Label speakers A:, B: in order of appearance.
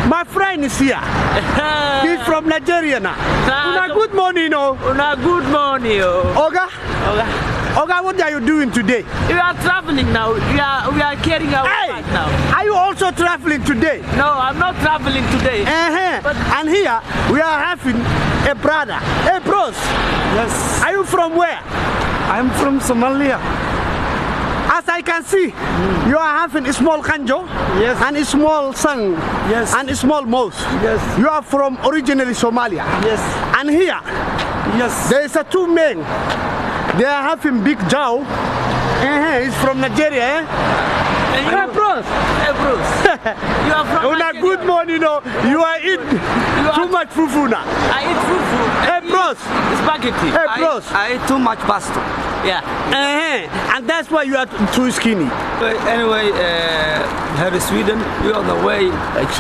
A: My friend is here. He's from Nigeria now. Una good morning, oh.
B: Una good morning, oh.
A: Oga? Oga, what are you doing today?
B: We are traveling now. We are carrying our bag now.
A: Are you also traveling today?
B: No, I'm not traveling today.
A: But and here we are having a brother. Hey, bros.
C: Yes.
A: Are you from where?
C: I'm from Somalia.
A: As I can see, you are having a small kanjo,
C: Yes.
A: and a small sang,
C: Yes.
A: and a small mosque.
C: Yes.
A: You are from originally Somalia.
C: Yes.
A: And here,
C: Yes.
A: there is a two men. They are having big jaw. He's from Nigeria. Hey, bros.
B: Hey, Bruce. You are from
A: Una
B: Nigeria.
A: good morning. You are eating too much fufu now.
B: I eat fufu.
A: Hey, bros.
B: Spaghetti.
A: Hey, bros.
C: I eat too much pasta.
B: Yeah.
A: And that's why you are too skinny.
C: Anyway, here in Sweden, we are on the way.
A: Exactly.